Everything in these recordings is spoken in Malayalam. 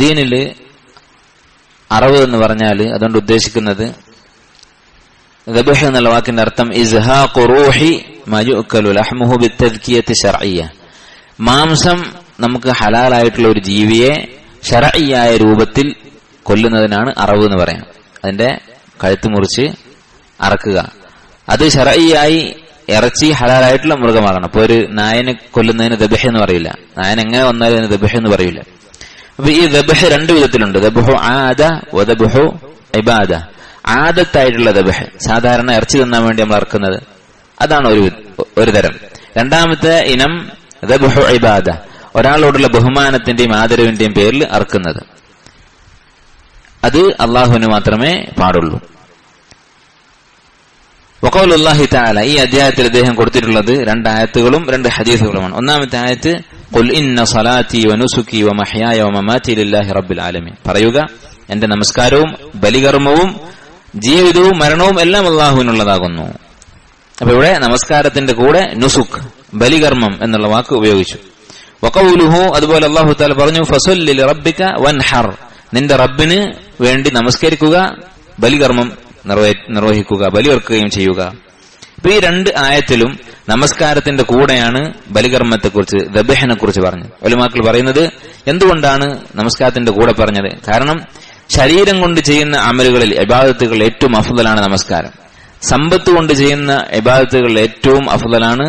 ദീനില് അറവ് എന്ന് പറഞ്ഞാൽ അതുകൊണ്ട് ഉദ്ദേശിക്കുന്നത് ദബ്ഹ് എന്നുള്ള വാക്കിന്റെ അർത്ഥം ഇസ്ഹാഖു റൂഹി മാ യുഅക്കലു ലഹ്മുഹു ബിത്തദ്കിയത്തി ശർഇയ്യ. മാംസം നമുക്ക് ഹലാലായിട്ടുള്ള ഒരു ജീവിയെ ശർഇയ്യായ രൂപത്തിൽ കൊല്ലുന്നതിനാണ് അറവ് എന്ന് പറയാം. അതിന്റെ കഴുത്ത് മുറിച്ച് അറക്കുക. അത് ശർഇയ്യായി ഇറച്ചി ഹലാലായിട്ടുള്ള മൃഗമാകണം. അപ്പൊ ഒരു നായനെ കൊല്ലുന്നതിന് ദബ്ഹ് എന്ന് പറയില്ല. നായൻ എങ്ങനെ വന്നാലും അതിന് ദബ്ഹ് എന്ന് പറയില്ല. അപ്പൊ ഈ ദബ്ഹ് രണ്ടു വിധത്തിലുണ്ട്. ദബ്ഹു ആദ വ ദബ്ഹു ഇബാദ. ആദത്തായിട്ടുള്ള ദബ്ഹ്, സാധാരണ ഇറച്ചി തിന്നാൻ വേണ്ടി നമ്മൾ അറക്കുന്നത്, അതാണ് ഒരു തരം. രണ്ടാമത്തെ ഇനം ദബ്ഹു ഇബാദ, ഒരാളോടുള്ള ബഹുമാനത്തിന്റെയും ആദരവിന്റെയും പേരിൽ അറക്കുന്നത്. അത് അള്ളാഹുവിന് മാത്രമേ പാടുള്ളൂ. വഖൗലുല്ലാഹി തആല, ഈ അധ്യായത്തിൽ അദ്ദേഹം കൊടുത്തിട്ടുള്ളത് 2 ആയത്തുകളും 2 ഹദീസുകളുമാണ്. ഒന്നാമത്തെ ആയത്ത് ഖുൽ ഇന്ന സ്വലാത്തി വനുസുകി വമഹ്യായ വമമാതി ലില്ലാഹി റബ്ബിൽ ആലമീൻ. പറയുക, എന്റെ നമസ്കാരവും ബലികർമ്മവും ജീവിതവും മരണവും എല്ലാം അള്ളാഹുവിനുള്ളതാകുന്നു. അപ്പൊ ഇവിടെ നമസ്കാരത്തിന്റെ കൂടെ നുസുക്, ബലികർമ്മം എന്നുള്ള വാക്ക് ഉപയോഗിച്ചു. വഖൗലുഹു, അതുപോലെ അല്ലാഹു തആല പറഞ്ഞു ഫസല്ലി ലിറബ്ബിക വൻഹർ, നിന്റെ റബ്ബിന് വേണ്ടി നമസ്കരിക്കുക, ബലികർമ്മം നിർവഹിക്കുക, ബലിയർക്കുകയും ചെയ്യുക. അപ്പൊ ഈ 2 ആയത്തിലും നമസ്കാരത്തിന്റെ കൂടെയാണ് ബലികർമ്മത്തെക്കുറിച്ച്, ദബ്ഹിനെ കുറിച്ച് പറഞ്ഞത്. ഉലമാക്കൾ പറയുന്നത് എന്തുകൊണ്ടാണ് നമസ്കാരത്തിന്റെ കൂടെ പറഞ്ഞത്? കാരണം ശരീരം കൊണ്ട് ചെയ്യുന്ന അമലുകളിൽ, ഇബാദത്തുകളിൽ ഏറ്റവും അഫ്ളലാണ് നമസ്കാരം. സമ്പത്ത് കൊണ്ട് ചെയ്യുന്ന ഇബാദത്തുകളിൽ ഏറ്റവും അഫ്ളലാണ്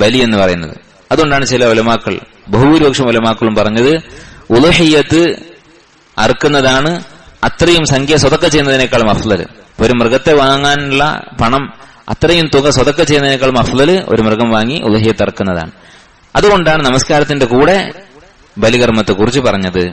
ബലി എന്ന് പറയുന്നത്. അതുകൊണ്ടാണ് ചില ഉലമാക്കൾ, ബഹുഭൂരിപക്ഷം ഉലമാക്കളും പറഞ്ഞത് ഉളുഹിയ്യത്ത് അറുക്കുന്നതാണ് അത്രയും സംഖ്യ സ്വതക്ക ചെയ്യുന്നതിനേക്കാളും അഫ്ളല്. ഒരു മൃഗത്തെ വാങ്ങാനുള്ള പണം അത്രയും തുക സ്വതക്ക ചെയ്യുന്നതിനേക്കാളും അഫ്ളല് ഒരു മൃഗം വാങ്ങി ഉളുഹിയ്യത്ത് അറുക്കുന്നതാണ്. അതുകൊണ്ടാണ് നമസ്കാരത്തിന്റെ കൂടെ ബലികർമ്മത്തെ കുറിച്ച് പറഞ്ഞത്.